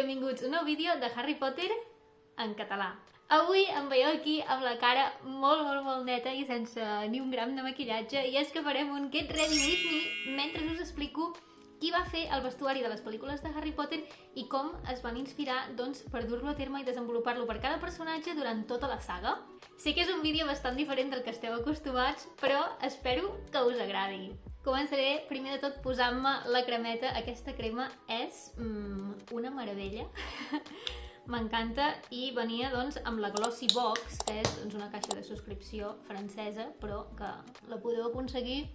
benvinguts a un nou vídeo de Harry Potter en català. Avui em veieu aquí amb la cara molt neta i sense ni un gram de maquillatge, i és que farem un Get Ready With Me mentre us explico qui va fer el vestuari de les pel·lícules de Harry Potter i com es van inspirar per dur-lo a terme i desenvolupar-lo per cada personatge durant tota la saga. Sé que és un vídeo bastant diferent del que esteu acostumats, però espero que us agradi. Començaré primer de tot posant-me la cremeta. Aquesta crema és una meravella. M'encanta, i venia amb la Glossy Box, que és una caixa de subscripció francesa, però que la podeu aconseguir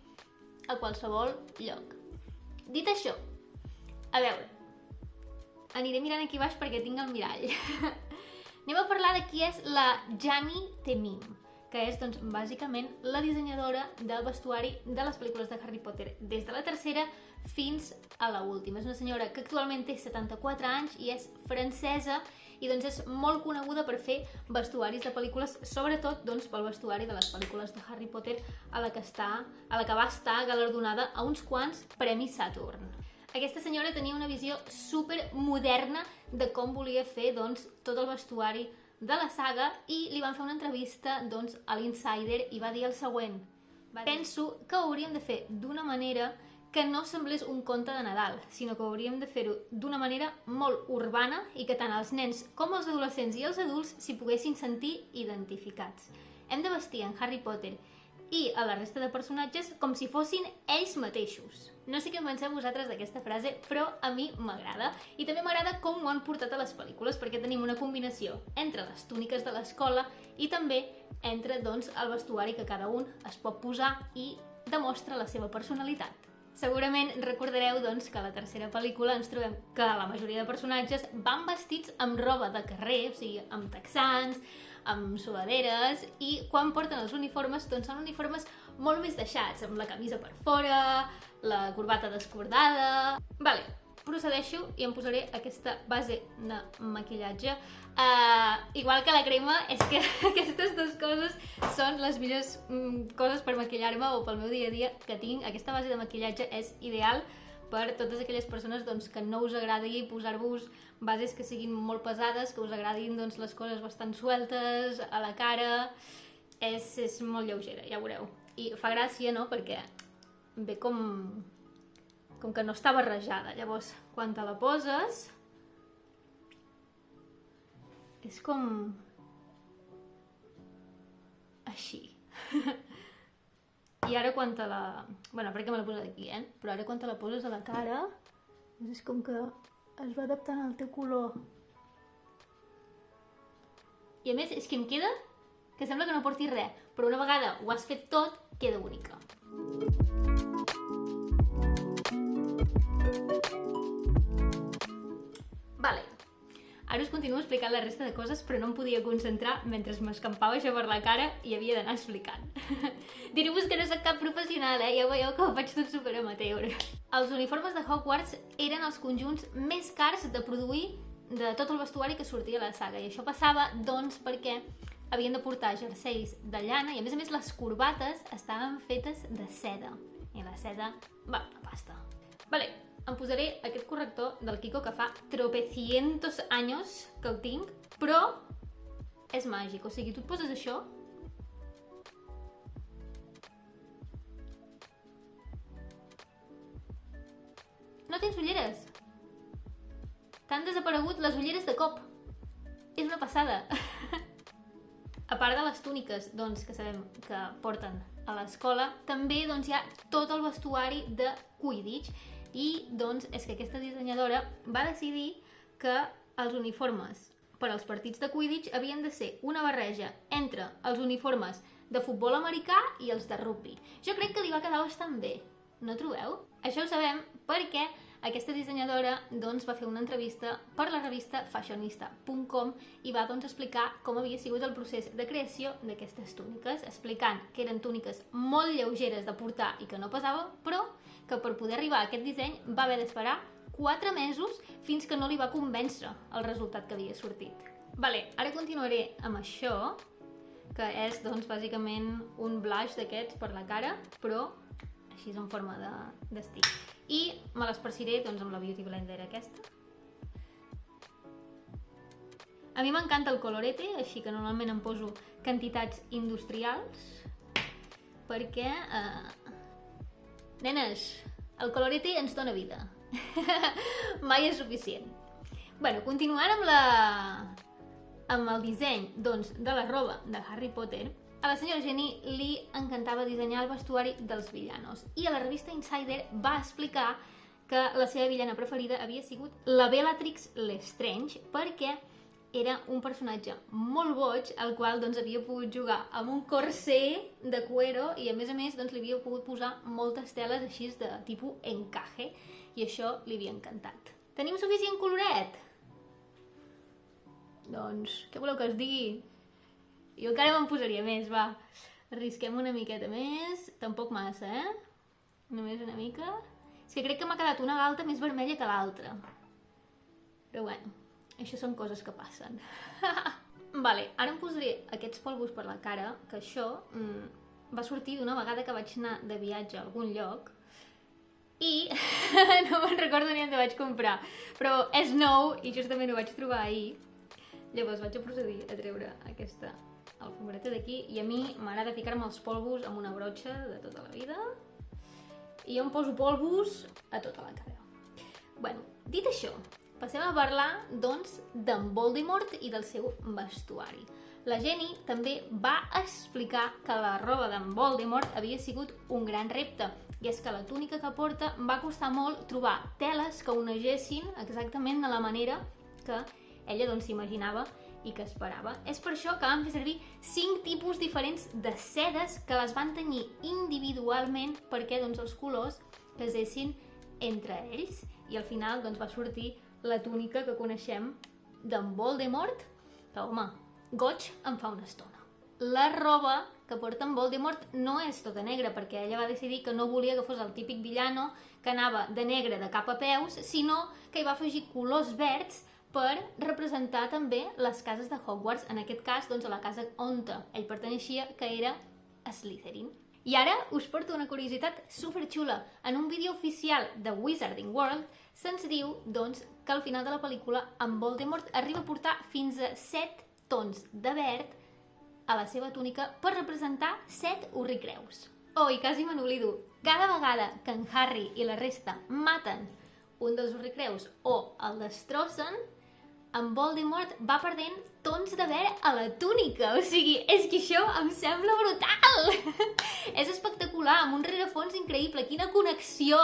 a qualsevol lloc. Dit això, a veure, aniré mirant aquí baix perquè tinc el mirall. Anem a parlar de qui és la Jani Temim, que és, bàsicament, la dissenyadora del vestuari de les pel·lícules de Harry Potter, des de la tercera fins a l'última. És una senyora que actualment té 74 anys i és francesa, i és molt coneguda per fer vestuaris de pel·lícules, sobretot pel vestuari de les pel·lícules de Harry Potter, a la que va estar galardonada a uns quants premis Saturn. Aquesta senyora tenia una visió super moderna de com volia fer tot el vestuari de la saga, i li van fer una entrevista a l'Insider i va dir el següent: penso que ho hauríem de fer d'una manera que no semblés un conte de Nadal, sinó que hauríem de fer-ho d'una manera molt urbana i que tant els nens com els adolescents i els adults s'hi poguessin sentir identificats. Hem de vestir en Harry Potter i a la resta de personatges com si fossin ells mateixos. No sé què en penseu vosaltres d'aquesta frase, però a mi m'agrada. I també m'agrada com ho han portat a les pel·lícules, perquè tenim una combinació entre les túniques de l'escola i també entre el vestuari que cada un es pot posar i demostra la seva personalitat. Segurament recordareu que a la tercera pel·lícula ens trobem que la majoria de personatges van vestits amb roba de carrer, o sigui, amb texans, amb sudaderes, i quan porten els uniformes són uniformes molt més deixats, amb la camisa per fora, la corbata descordada... Vale, procedeixo i em posaré aquesta base de maquillatge. Igual que la crema, és que aquestes dues coses són les millors coses per maquillar-me o pel meu dia a dia que tinc. Aquesta base de maquillatge és ideal per totes aquelles persones que no us agradi posar-vos bases que siguin molt pesades, que us agradin les coses bastant sueltes a la cara. És molt lleugera, ja veureu. I fa gràcia, no?, perquè ve com que no està barrejada. Llavors, quan te la poses, és com així. I ara quan te la... Bueno, perquè me la poso d'aquí, Però ara quan te la poses a la cara, és com que es va adaptant al teu color. I a més, és que em queda que sembla que no porti res, però una vegada ho has fet tot, queda bonica. Vale. Ara us continuo explicant la resta de coses, però no em podia concentrar mentre m'escampava això per la cara i havia d'anar explicant. Direu-vos que no soc cap professional, ja veieu que ho faig tot super amateur. Els uniformes de Hogwarts eren els conjunts més cars de produir de tot el vestuari que sortia a la saga, i això passava, perquè havien de portar jerseis de llana, i a més les corbates estaven fetes de seda, i la seda va una pasta. Vale, em posaré aquest corrector del Kiko, que fa tropecientos anys que el tinc, però és màgic. O sigui, tu et poses això no tens ulleres. T'han desaparegut les ulleres de cop. És una passada. A part de les túniques que sabem que porten a l'escola, també hi ha tot el vestuari de Quidditch, i és que aquesta dissenyadora va decidir que els uniformes per als partits de Quidditch havien de ser una barreja entre els uniformes de futbol americà i els de rugby. Jo crec que li va quedar bastant bé, no trobeu? Això ho sabem perquè aquesta dissenyadora va fer una entrevista per la revista Fashionista.com i va explicar com havia sigut el procés de creació d'aquestes túniques, explicant que eren túniques molt lleugeres de portar i que no pesaven, però que per poder arribar a aquest disseny va haver d'esperar 4 mesos fins que no li va convèncer el resultat que havia sortit. Vale, ara continuaré amb això, que és bàsicament un blush d'aquests per la cara, però així en forma d'estic. I me l'esparciré amb la Beauty Blender aquesta. A mi m'encanta el colorete, així que normalment em poso quantitats industrials, perquè, nenes, el colorete ens dona vida. Mai és suficient. Bueno, continuant amb el disseny, doncs, de la roba de Harry Potter, a la senyora Jenny li encantava dissenyar el vestuari dels villanos, i a la revista Insider va explicar que la seva villana preferida havia sigut la Bellatrix Lestrange, perquè era un personatge molt boig, al qual doncs, havia pogut jugar amb un corser de cuero i a més doncs, li havia pogut posar moltes teles així de tipus encaje, i això li havia encantat. Tenim suficient coloret? Doncs, què voleu que us digui? Jo encara me'n posaria més, va. Arrisquem una miqueta més, tampoc massa, Només una mica. És que crec que m'ha quedat una galta més vermella que l'altra. Però bueno, això són coses que passen. Vale, ara em posaré aquests polvos per la cara, que això va sortir d'una vegada que vaig anar de viatge a algun lloc i no me'n recordo ni on ho vaig comprar, però és nou i justament ho vaig trobar ahir. Llavors vaig procedir a treure aquesta alfombreta d'aquí i a mi m'agrada ficar-me els polvos amb una brotxa de tota la vida i jo em poso polvos a tota la cara. Bueno, dit això, passem a parlar, doncs, d'en Voldemort i del seu vestuari. La Jenny també va explicar que la roba d'en Voldemort havia sigut un gran repte, i és que la túnica que porta va costar molt trobar teles que onegessin exactament de la manera que ella doncs s'imaginava i que esperava. És per això que vam fer servir 5 tipus diferents de sedes que les van tenyir individualment perquè doncs, els colors casessin entre ells i al final doncs, va sortir la túnica que coneixem d'en Voldemort, que home, goig em fa una estona. La roba que porta en Voldemort no és tota negra perquè ella va decidir que no volia que fos el típic villano que anava de negre de cap a peus, sinó que hi va afegir colors verds per representar també les cases de Hogwarts, en aquest cas doncs, a la casa on ell perteneixia, que era Slytherin. I ara us porto una curiositat superxula. En un vídeo oficial de Wizarding World se'ns diu doncs, que al final de la pel·lícula en Voldemort arriba a portar fins a 7 tons de verd a la seva túnica per representar 7 horricreus. Oh, i quasi me n'oblido. Cada vegada que en Harry i la resta maten un dels horricreus o el destrossen, en Voldemort va perdent tons de verd a la túnica. O sigui, és que això em sembla brutal! És espectacular, amb un rerefons increïble. Quina connexió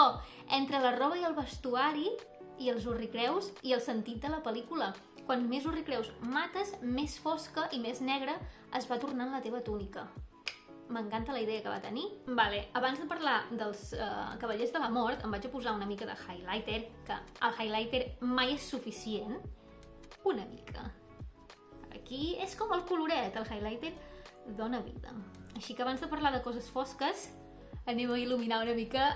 entre la roba i el vestuari i els horricreus i el sentit de la pel·lícula. Quan més horricreus mates, més fosca i més negra es va tornant la teva túnica. M'encanta la idea que va tenir. Vale, abans de parlar dels Cavallers de la Mort, em vaig a posar una mica de highlighter, que el highlighter mai és suficient. Una mica. Aquí és com el coloret, el highlighter dona vida. Així que abans de parlar de coses fosques, anem a il·luminar una mica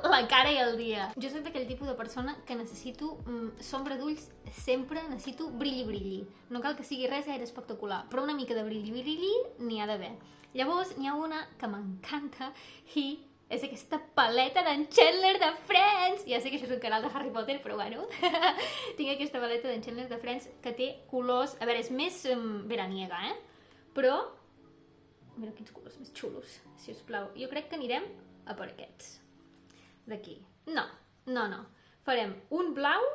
la cara i el dia. Jo soc d'aquell tipus de persona que necessito sombra d'ulls sempre, necessito brilli-brilli. No cal que sigui res gaire espectacular, però una mica de brilli-brilli n'hi ha d'haver. Llavors n'hi ha una que m'encanta i és aquesta paleta d'en Chandler de Friends. Ja sé que això és un canal de Harry Potter, però bueno. Tinc aquesta paleta d'en Chandler de Friends que té colors... A veure, és més veraniega, Però... Mira quins colors més xulos, si us plau. Jo crec que anirem a per aquests. D'aquí. No. Farem un blau...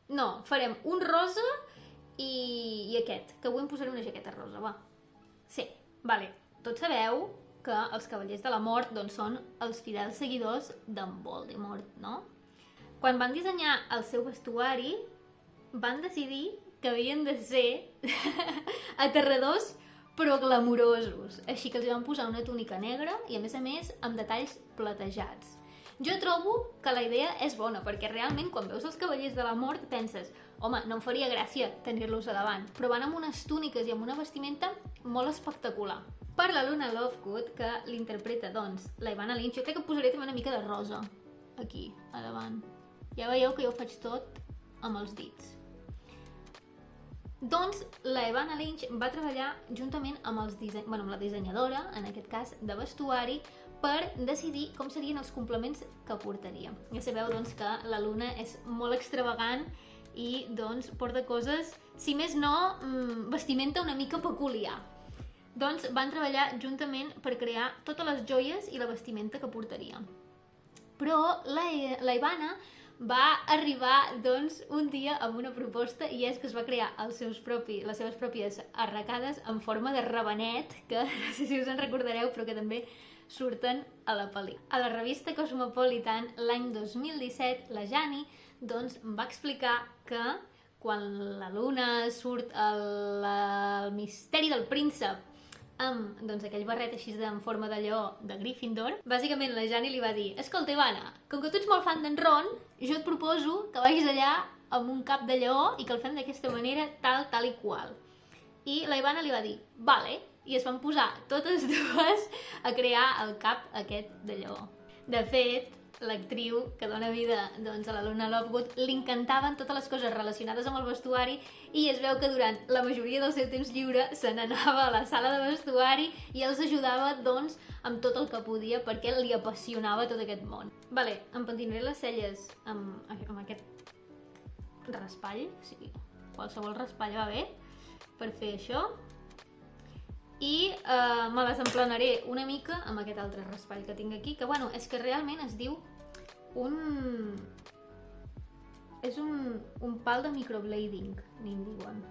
No, farem un rosa i aquest, que avui em posaré una jaqueta rosa, va. Sí, vale. Tots sabeu que els Cavallers de la Mort doncs, són els fidels seguidors d'en Voldemort, no? Quan van dissenyar el seu vestuari, van decidir que havien de ser aterradors però glamurosos. Així que els van posar una túnica negra i, a més, amb detalls platejats. Jo trobo que la idea és bona, perquè realment quan veus els Cavallers de la Mort penses home, no em faria gràcia tenir-los a davant, però van amb unes túniques i amb una vestimenta molt espectacular. Per la Luna Lovegood, que l'interpreta, doncs, la Ivana Lynch, jo crec que posaré també una mica de rosa aquí, a davant. Ja veieu que jo ho faig tot amb els dits. Doncs la Ivana Lynch va treballar juntament amb la dissenyadora, en aquest cas de vestuari, per decidir com serien els complements que portaria. Ja sabeu doncs, que la Luna és molt extravagant i doncs porta coses, si més no, vestimenta una mica peculiar. Doncs van treballar juntament per crear totes les joies i la vestimenta que portaria. Però la Ivana va arribar doncs, un dia amb una proposta, i és que es va crear les seves pròpies arracades en forma de rabanet, que no sé si us en recordareu, però que també surten a la pel·lícula. A la revista Cosmopolitan, l'any 2017, la Jani doncs, va explicar que quan la Luna surt al misteri del príncep amb doncs, aquell barret així en forma de lleó de Gryffindor, bàsicament la Jani li va dir: escolta, Ivana, com que tu ets molt fan d'en Ron, jo et proposo que vagis allà amb un cap de lleó i que el fem d'aquesta manera, tal i qual. I la Ivana li va dir: vale, i es van posar totes dues a crear el cap aquest de lleó. De fet, l'actriu que dona vida doncs, a la Luna Lovegood li encantaven totes les coses relacionades amb el vestuari, i es veu que durant la majoria del seu temps lliure se n'anava a la sala de vestuari i els ajudava doncs, amb tot el que podia, perquè li apassionava tot aquest món. Vale, em pentinaré les celles amb aquest raspall, sí, qualsevol raspall va bé per fer això, i me les emplenaré una mica amb aquest altre raspall que tinc aquí, que bueno, és que realment es diu és un pal de microblading, n'hi diuen.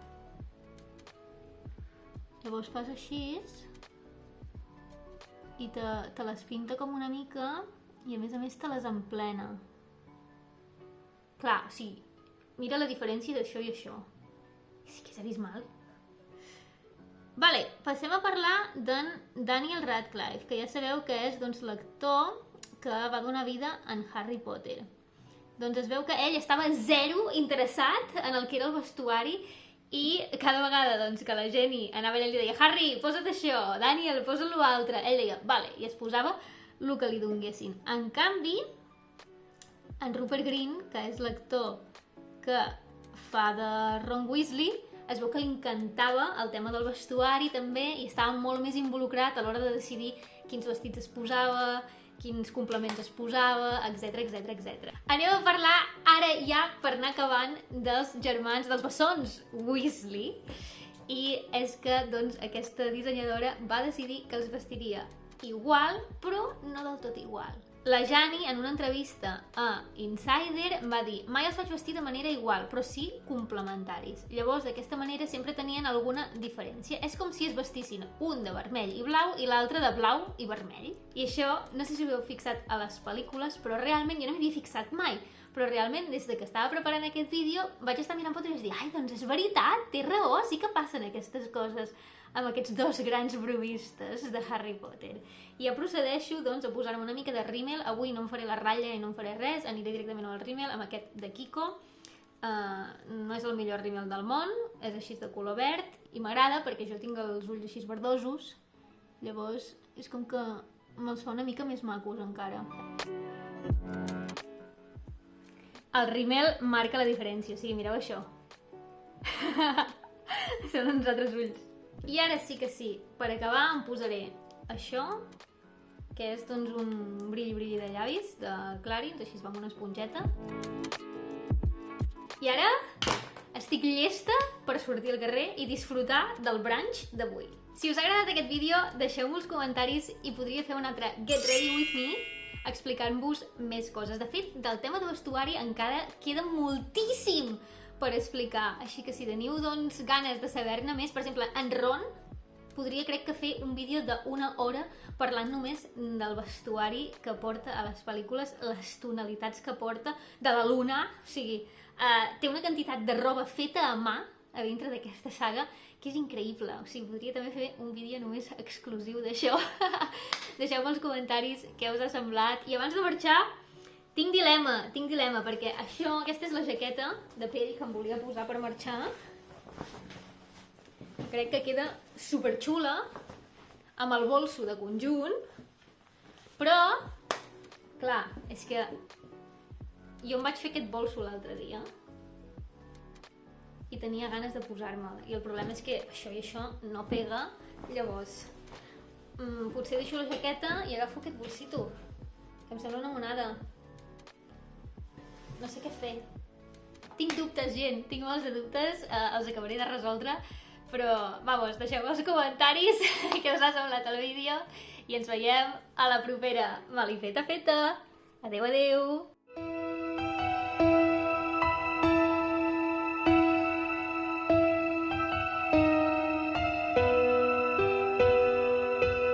Llavors fas així i te les pinta com una mica, i a més te les emplena. Clar, sí, mira la diferència d'això i això. És que és abismal. Vale, passem a parlar d'en Daniel Radcliffe, que ja sabeu que és doncs, l'actor que va donar vida en Harry Potter. Doncs es veu que ell estava zero interessat en el que era el vestuari, i cada vegada doncs, que la Jenny anava allà i li deia: Harry, posa't això, Daniel, posa't l'altre, ell deia: vale, i es posava el que li donguessin. En canvi, en Rupert Grint, que és l'actor que fa de Ron Weasley, es veu que li encantava el tema del vestuari també, i estava molt més involucrat a l'hora de decidir quins vestits es posava, quins complements es posava, etc. Anem a parlar ara ja, per anar acabant, dels germans, dels bessons Weasley, i és que doncs, aquesta dissenyadora va decidir que els vestiria igual, però no del tot igual. La Jani, en una entrevista a Insider, va dir: mai els vaig vestir de manera igual, però sí complementaris. Llavors, d'aquesta manera sempre tenien alguna diferència. És com si es vestissin un de vermell i blau i l'altre de blau i vermell. I això, no sé si us heu fixat a les pel·lícules, però realment jo no m'hi havia fixat mai. Però realment, des que estava preparant aquest vídeo, vaig estar mirant fotos i vaig dir: ai, doncs és veritat, té raó, sí que passen aquestes coses amb aquests dos grans bromistes de Harry Potter. I ja procedeixo doncs, a posar-me una mica de rímel. Avui no em faré la ratlla i no em faré res, aniré directament al rímel amb aquest de Kiko. No és el millor rímel del món, és així de color verd, i m'agrada perquè jo tinc els ulls així verdosos, llavors és com que me'ls fa una mica més macos encara. El rímel marca la diferència, o sigui, mireu això. Són uns altres ulls. I ara sí que sí, per acabar em posaré això, que és doncs, un brilli de llavis de Clarins, així es va amb una esponjeta. I ara estic llesta per sortir al carrer i disfrutar del brunch d'avui. Si us ha agradat aquest vídeo, deixeu-me els comentaris i podria fer un altre Get Ready With Me explicant-vos més coses. De fet, del tema de vestuari encara queda moltíssim per explicar, així que si teniu doncs, ganes de saber-ne més, per exemple, en Ron podria, crec que, fer un vídeo d'una hora parlant només del vestuari que porta a les pel·lícules, les tonalitats que porta, de la Luna, o sigui, té una quantitat de roba feta a mà a dintre d'aquesta saga que és increïble, o sigui, podria també fer un vídeo només exclusiu d'això. Deixeu-me als comentaris què us ha semblat, i abans de marxar tinc dilema, perquè aquesta és la jaqueta de pell que em volia posar per marxar. Crec que queda superxula, amb el bolso de conjunt, però, clar, és que jo em vaig fer aquest bolso l'altre dia i tenia ganes de posar-me'l, i el problema és que això i això no pega, llavors potser deixo la jaqueta i agafo aquest bolsito, que em sembla una monada. No sé què fer. Tinc dubtes, gent, tinc molts de dubtes, els acabaré de resoldre, però, vamos, deixeu els comentaris què us ha semblat el vídeo i ens veiem a la propera. Malifeta feta! Adeu, adeu!